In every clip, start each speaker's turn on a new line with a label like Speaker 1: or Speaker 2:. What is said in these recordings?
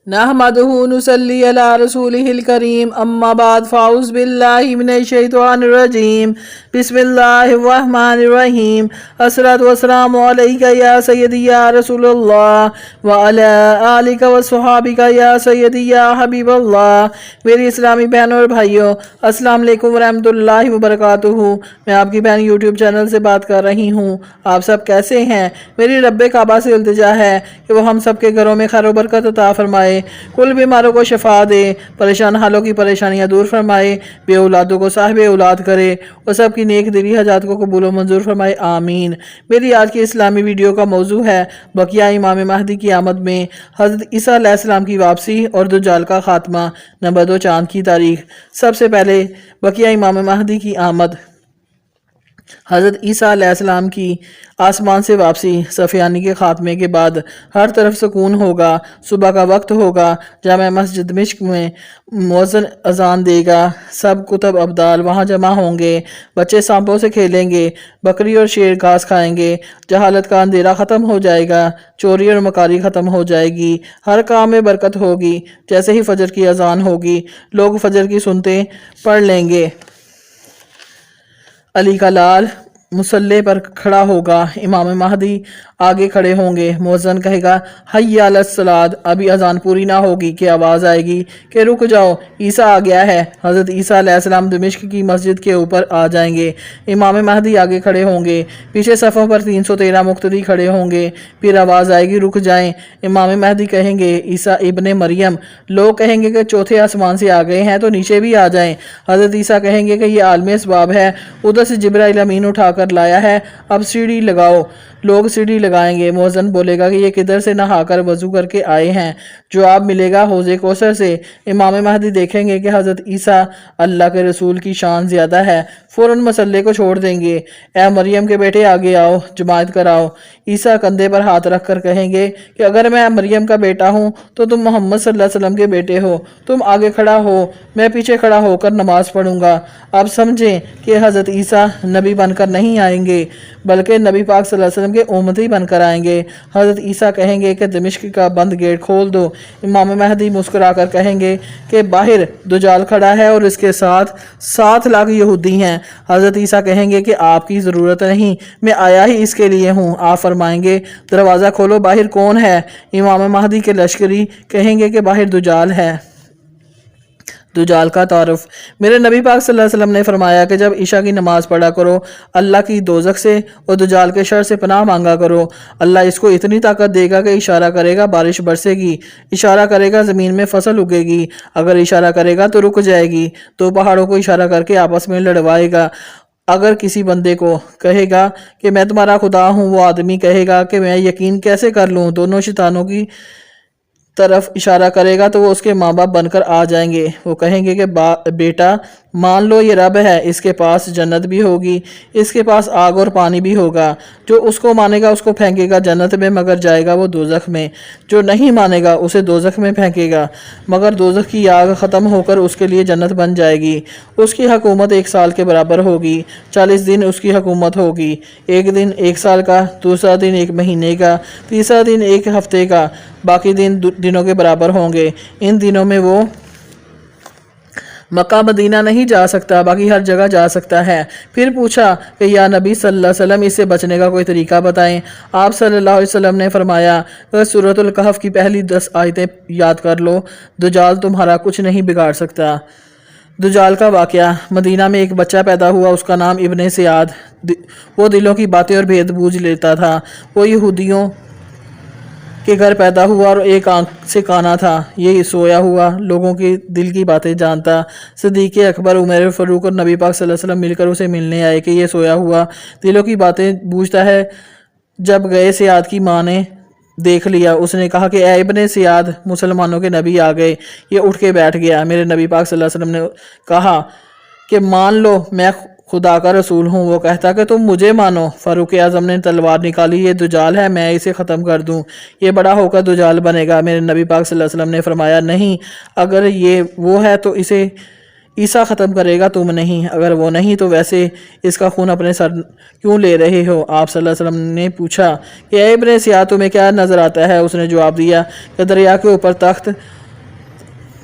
Speaker 1: नहमदुहु नुसल्ली अला रसूलिहिल करीम अम्मा बाद फ़ाउज़ बिल्लाहि मिनश शैतानिर रजीम बिस्मिल्लाहिर रहमानिर रहीम अस्सलातु वस्सलामु अलैका या सय्यदी या रसूलल्लाह व अला आलिका व सहाबिका या सय्यदी या हबीबल्लाह। मेरी इस्लामी बहनों और भाइयों, अस्सलाम वालेकुम व रहमतुल्लाहि व बरकातुहू। मैं आपकी बहन यूट्यूब चैनल से बात कर रही हूँ। आप सब कैसे हैं? मेरी रब्बे काबा से इल्तिजा है कि वो हम सब के घरों में खैर व बरकत अता फरमाए, कुल बीमारों को शफा दे, परेशान हालों की परेशानियां दूर फरमाए, बे औलादों को साहिब औलाद करे और सबकी नेक दिली हजात को कबूल व मंजूर फरमाए, आमीन। मेरी आज की इस्लामी वीडियो का मौजू है बकिया इमाम महदी की आमद में हज़रत ईसा अलैहिस्सलाम की वापसी और दुज्जाल का खात्मा। नंबर 2, चांद की तारीख। सबसे पहले बकिया इमाम महदी की आमद। हज़रत ईसा अलैहिस्सलाम की आसमान से वापसी सफ़ियानी के ख़ात्मे के बाद हर तरफ सुकून होगा। सुबह का वक्त होगा, जामे मस्जिद मिश्क में मुअज़्ज़िन अज़ान देगा, सब कुतब अब्दाल वहाँ जमा होंगे, बच्चे सांपों से खेलेंगे, बकरी और शेर घास खाएंगे, जहालत का अंधेरा ख़त्म हो जाएगा, चोरी और मकारी ख़त्म हो जाएगी, हर काम में बरकत होगी। जैसे ही फजर की अज़ान होगी, लोग फजर की सुनते पढ़ लेंगे। अली का लाल मुसल्ले पर खड़ा होगा, इमाम महदी आगे खड़े होंगे, मुअज़्ज़िन कहेगा हय्या अलस सलात। अभी अजान पूरी ना होगी कि आवाज़ आएगी कि रुक जाओ, ईसा आ गया है। हज़रत ईसा अलैहिस्सलाम दमिश्क की मस्जिद के ऊपर आ जाएंगे। इमाम महदी आगे खड़े होंगे, पीछे सफ़ों पर 313 मुक्तदी खड़े होंगे। फिर आवाज़ आएगी रुक जाएं। इमाम महदी कहेंगे ईसा इब्ने मरियम। लोग कहेंगे कि चौथे आसमान से आ गए हैं तो नीचे भी आ जाएं। हज़रत ईसा कहेंगे कि ये आलम इसबाब है, उधर से जिब्राइल अमीन उठाकर लाया है, अब सीढ़ी लगाओ। लोग सीढ़ी लगाएंगे। मुअज़्ज़िन बोलेगा कि ये किधर से नहाकर वज़ू करके आए हैं। जवाब मिलेगा हौज़े कौसर से। इमाम महदी देखेंगे कि हज़रत ईसा अल्लाह के रसूल की शान ज़्यादा है, फ़ौरन मसल्ले को छोड़ देंगे। ए मरियम के बेटे आगे आओ, जमात कराओ। ईसा कंधे पर हाथ रख कर कहेंगे कि अगर मैं मरियम का बेटा हूँ तो तुम मोहम्मद सल्लल्लाहु अलैहि वसल्लम के बेटे हो। तुम आगे खड़ा हो, मैं पीछे खड़ा होकर नमाज पढ़ूंगा। अब समझें कि हज़रत ईसा नबी बनकर नहीं आएंगे, बल्कि नबी पाक सल्लल्लाहु अलैहि वसल्लम के उम्मती बनकर आएंगे। हज़रत ईसा कहेंगे कि दमिश्क का बंद गेट खोल दो। इमाम महदी मुस्कुराकर कहेंगे कि बाहर दुजाल खड़ा है और इसके साथ 7 लाख यहूदी हैं। हज़रत ईसा कहेंगे कि आपकी ज़रूरत नहीं, मैं आया ही इसके लिए हूँ। आप फरमाएंगे दरवाज़ा खोलो, बाहर कौन है? इमाम महदी के लश्करी कहेंगे कि बाहर दुजाल है। दुजाल का तारुफ। मेरे नबी पाक सल्लल्लाहु अलैहि वसल्लम ने फरमाया कि जब ईशा की नमाज़ पढ़ा करो, अल्लाह की दोज़ख से और दुजाल के शर से पनाह मांगा करो। अल्लाह इसको इतनी ताकत देगा कि इशारा करेगा बारिश बरसेगी, इशारा करेगा ज़मीन में फसल उगेगी, अगर इशारा करेगा तो रुक जाएगी, तो पहाड़ों को इशारा करके आपस में लड़वाएगा। अगर किसी बंदे को कहेगा कि मैं तुम्हारा खुदा हूँ, वो आदमी कहेगा कि मैं यकीन कैसे कर लूँ, दोनों शैतानों की तरफ इशारा करेगा तो वो उसके माँ बाप बनकर आ जाएंगे। वो कहेंगे कि बेटा मान लो ये रब है, इसके पास जन्नत भी होगी, इसके पास आग और पानी भी होगा। जो उसको मानेगा उसको फेंकेगा जन्नत में, मगर जाएगा वो दोज़ख में। जो नहीं मानेगा उसे दोज़ख में फेंकेगा, मगर दोज़ख की आग ख़त्म होकर उसके लिए जन्नत बन जाएगी। उसकी हुकूमत 1 साल के बराबर होगी। 40 दिन उसकी हुकूमत होगी। एक दिन 1 साल का, दूसरा दिन 1 महीने का, तीसरा दिन 1 हफ्ते का, बाकी दिन दिनों के बराबर होंगे। इन दिनों में वो मक्का मदीना नहीं जा सकता, बाकी हर जगह जा सकता है। फिर पूछा कि या नबी सल्लल्लाहु अलैहि वसल्लम इससे बचने का कोई तरीका बताएं। आप सल्लल्लाहु अलैहि वसल्लम ने फरमाया कि सूरतुल कहफ की पहली 10 आयतें याद कर लो, दुजाल तुम्हारा कुछ नहीं बिगाड़ सकता। दुजाल का वाक़या। मदीना में एक बच्चा पैदा हुआ, उसका नाम इब्ने सियाद। वो दिलों की बातें और भेद बूझ लेता था। वो यहूदियों के घर पैदा हुआ और एक आंख से काना था। ये सोया हुआ लोगों की दिल की बातें जानता। सिद्दीक़ अकबर, उमर फ़ारूक और नबी पाक सल्लल्लाहु अलैहि वसल्लम मिलकर उसे मिलने आए कि ये सोया हुआ दिलों की बातें बूझता है। जब गए सियाद की माँ ने देख लिया, उसने कहा कि ए इब्ने सियाद, मुसलमानों के नबी आ गए। ये उठ के बैठ गया। मेरे नबी पाक सल्लल्लाहु अलैहि वसल्लम ने कहा कि मान लो मैं खुदा का रसूल हूँ। वो कहता कि तुम मुझे मानो। फ़ारूक आज़म ने तलवार निकाली, ये दुजाल है, मैं इसे ख़त्म कर दूँ, ये बड़ा होकर दुजाल बनेगा। मेरे नबी पाक सल्लल्लाहु अलैहि वसल्लम ने फरमाया नहीं, अगर ये वो है तो इसे ईसा ख़त्म करेगा, तुम नहीं। अगर वो नहीं तो वैसे इसका खून अपने सर क्यों ले रहे हो? आप सल्लल्लाहु अलैहि वसल्लम ने पूछा कि ए इब्ने सियाद तुम्हें क्या नज़र आता है? उसने जवाब दिया कि दरिया के ऊपर तख्त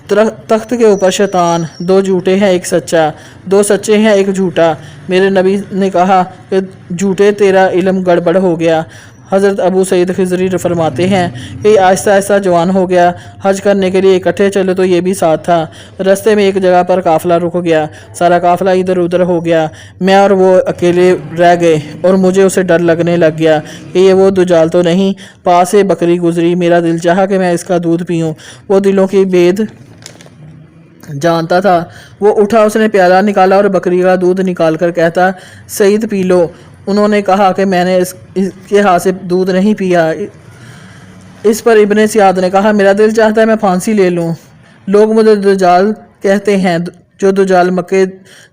Speaker 1: तख्त के ऊपर शैतान, 2 झूठे हैं एक सच्चा, 2 सच्चे हैं एक झूठा। मेरे नबी ने कहा कि झूठे तेरा इल्म गड़बड़ हो गया। हज़रत अबू सईद खिज़री फरमाते हैं कि आहिस्ता आहिस्ता जवान हो गया। हज करने के लिए इकट्ठे चले तो ये भी साथ था। रास्ते में एक जगह पर काफ़िला रुक गया, सारा काफ़िला इधर उधर हो गया। मैं और वो अकेले रह गए और मुझे उसे डर लगने लग गया कि ये वो दुजाल तो नहीं। पास से बकरी गुजरी, मेरा दिल चाहा कि मैं इसका दूध पीऊँ। वो दिलों की भेद जानता था। वो उठा, उसने प्याला निकाला और बकरी का दूध निकाल कर कहता, सईद पी लो। उन्होंने कहा कि मैंने इसके हाथ से दूध नहीं पिया। इस पर इब्ने सियाद ने कहा, मेरा दिल चाहता है मैं फांसी ले लूं। लोग मुझे दुजाल कहते हैं, जो दुजाल मक्के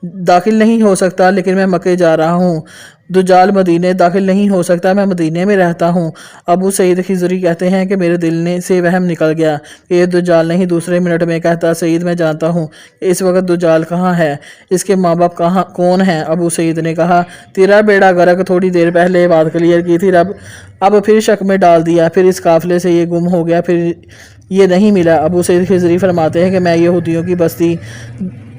Speaker 1: दाखिल नहीं हो सकता, लेकिन मैं मक्के जा रहा हूँ। दुजाल मदीने दाखिल नहीं हो सकता, मैं मदीने में रहता हूँ। अबू सईद खिज़री कहते हैं कि मेरे दिल ने से वहम निकल गया कि ये दुजाल नहीं। दूसरे मिनट में कहता, सईद मैं जानता हूँ कि इस वक्त दुजाल कहाँ है, इसके माँ बाप कहाँ कौन हैं। अबू सईद ने कहा, तेरा बेड़ा गर्क। थोड़ी देर पहले बात क्लियर की थी, अब फिर शक में डाल दिया। फिर इस काफ़िले से ये गुम हो गया, फिर ये नहीं मिला। अबू सईद खिज़री फरमाते हैं कि मैं यहूदियों की बस्ती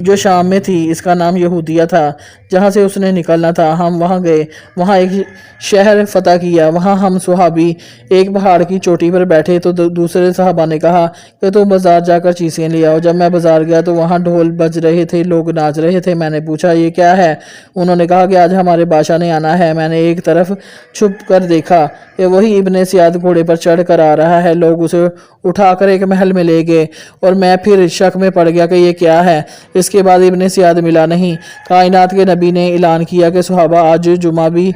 Speaker 1: जो शाम में थी, इसका नाम यहूदिया था, जहाँ से उसने निकलना था, हम वहाँ गए। वहाँ एक शहर फ़तह किया। वहाँ हम सुहाबी एक पहाड़ की चोटी पर बैठे तो दूसरे सहाबा ने कहा कि तुम बाज़ार जाकर चीज़ें ले आओ। जब मैं बाज़ार गया तो वहाँ ढोल बज रहे थे, लोग नाच रहे थे। मैंने पूछा, ये क्या है? उन्होंने कहा कि आज हमारे बादशाह ने आना है। मैंने एक तरफ छुप कर देखा कि वही इब्ने सियाद घोड़े पर चढ़ कर आ रहा है। लोग उसे उठाकर एक महल में ले गए और मैं फिर शक में पड़ गया कि ये क्या है। इसके बाद इब्ने सियाद मिला नहीं। कायनात के नबी ने ऐलान किया कि सुहाबा आज जुमा भी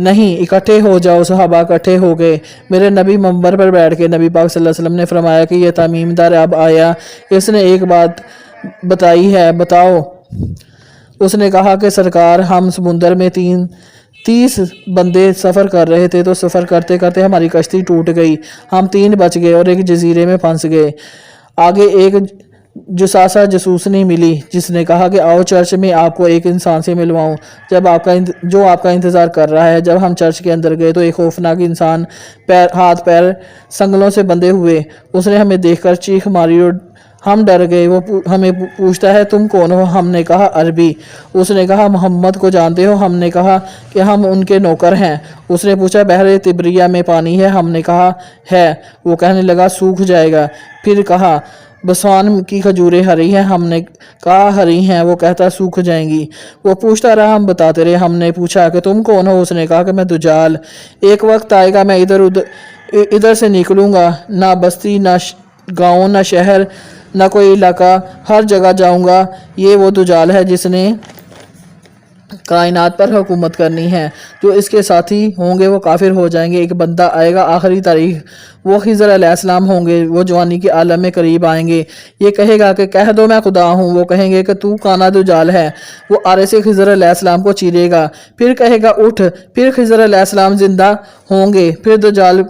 Speaker 1: नहीं, इकट्ठे हो जाओ। सहाबा इकट्ठे हो गए। मेरे नबी मंबर पर बैठ के नबी पाक सल्लल्लाहु अलैहि वसल्लम ने फरमाया कि यह तमीमदार अब आया, इसने एक बात बताई है, बताओ। उसने कहा कि सरकार, हम समुंदर में 30 बंदे सफ़र कर रहे थे, तो सफ़र करते करते हमारी कश्ती टूट गई। हम 3 बच गए और एक जजीरे में फंस गए। आगे एक जुसासा जसूसनी मिली जिसने कहा कि आओ चर्च में आपको एक इंसान से मिलवाऊं जो आपका इंतज़ार कर रहा है। जब हम चर्च के अंदर गए तो एक खौफनाक इंसान हाथ पैर संगलों से बंधे हुए, उसने हमें देखकर चीख मारी और हम डर गए। वो हमें पूछता है, तुम कौन हो? हमने कहा, अरबी। उसने कहा, मोहम्मद को जानते हो? हमने कहा कि हम उनके नौकर हैं। उसने पूछा, बहरे तिब्रिया में पानी है? हमने कहा, है। वो कहने लगा, सूख जाएगा। फिर कहा, बसवान की खजूरें हरी हैं? हमने कहा, हरी हैं। वो कहता, सूख जाएंगी। वो पूछता रहा, हम बताते रहे। हमने पूछा कि तुम कौन हो? उसने कहा कि मैं दुजाल। एक वक्त आएगा मैं इधर से निकलूंगा, ना बस्ती, ना गाँव, ना शहर, ना कोई इलाका, हर जगह जाऊंगा। ये वो दुजाल है जिसने कायनात पर हुकूमत करनी है। जो इसके साथी होंगे वो काफिर हो जाएंगे। एक बंदा आएगा आखिरी तारीख, वो खिज़र अलैहिस्सलाम होंगे। वो जवानी के आलम में करीब आएंगे। ये कहेगा कि कह दो मैं खुदा हूँ। वो कहेंगे कि तू काना दुजाल है। वो आरे से खिज़र अलैहिस्सलाम को चीरेगा, फिर कहेगा उठ। फिर खिज़र अलैहिस्सलाम जिंदा होंगे। फिर दुजाल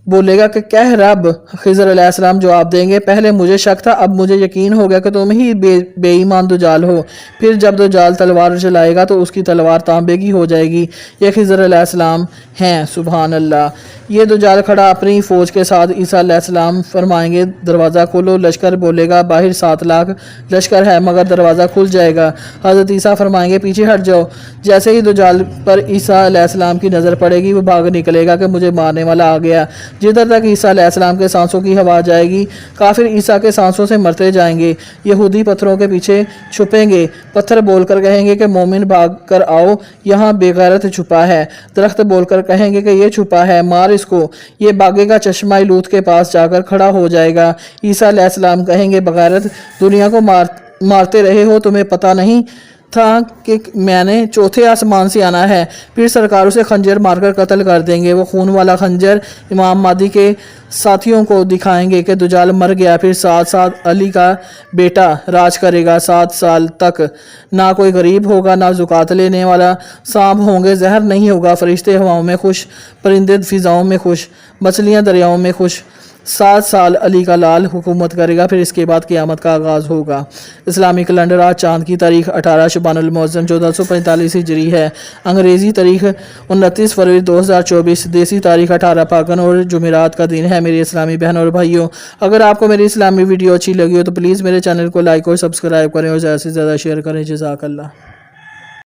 Speaker 1: बोलेगा कि कह रब। खिज़र अलैहिस्सलाम जवाब देंगे, पहले मुझे शक था, अब मुझे यकीन हो गया कि तुम ही बेईमान दुजाल हो। फिर जब दुजाल तलवार चलाएगा तो उसकी तलवार तांबे की हो जाएगी। ये खिज़र अलैहिस्सलाम हैं। सुभान अल्लाह। ये दुजाल खड़ा अपनी फ़ौज के साथ ईसा अलैहिस्सलाम फरमाएंगे, दरवाज़ा खोलो। लश्कर बोलेगा, बाहर 7 लाख लश्कर है, मगर दरवाज़ा खुल जाएगा। हज़रत ईसा फरमाएंगे, पीछे हट जाओ। जैसे ही दुजाल पर ईसा अलैहिस्सलाम की नज़र पड़ेगी, वो भाग निकलेगा कि मुझे मारने वाला आ गया। जिधर तक ईसा अलैहिस्सलाम के सांसों की हवा जाएगी, काफिर ईसा के सांसों से मरते जाएंगे। यहूदी पत्थरों के पीछे छुपेंगे। पत्थर बोलकर कहेंगे कि मोमिन भाग कर आओ, यहाँ बेगैरत छुपा है। दरख्त बोलकर कहेंगे कि ये छुपा है, मार इसको। ये भागेगा, चश्मा लूत के पास जाकर खड़ा हो जाएगा। ईसा अलैहिस्सलाम कहेंगे, बगैरत, दुनिया को मारते रहे हो, तुम्हें पता नहीं था कि मैंने चौथे आसमान से आना है। फिर सरकार उसे खंजर मारकर कत्ल कर देंगे। वो खून वाला खंजर इमाम मादी के साथियों को दिखाएंगे कि दुजाल मर गया। फिर 7 साल अली का बेटा राज करेगा। 7 साल तक ना कोई गरीब होगा, ना ज़ुकात लेने वाला। सांप होंगे, जहर नहीं होगा। फरिश्ते हवाओं में खुश, परिंदे फिजाओं में खुश, मछलियाँ दरियाओं में खुश। 7 سال علی کا لال حکومت کرے گا، پھر اس کے بعد قیامت کا آغاز ہوگا۔ اسلامی کیلنڈر آج چاند کی تاریخ 18 شعبان المعظم 1445 ہجری ہے، انگریزی تاریخ 29 فروری 2024، دیسی تاریخ 18 پھاگن اور جمعرات کا دن ہے۔ میری اسلامی بہن اور بھائیوں، اگر آپ کو میری اسلامی ویڈیو اچھی لگی ہو تو پلیز میرے چینل کو لائک اور سبسکرائب کریں اور زیادہ سے زیادہ شیئر کریں۔ جزاک اللہ۔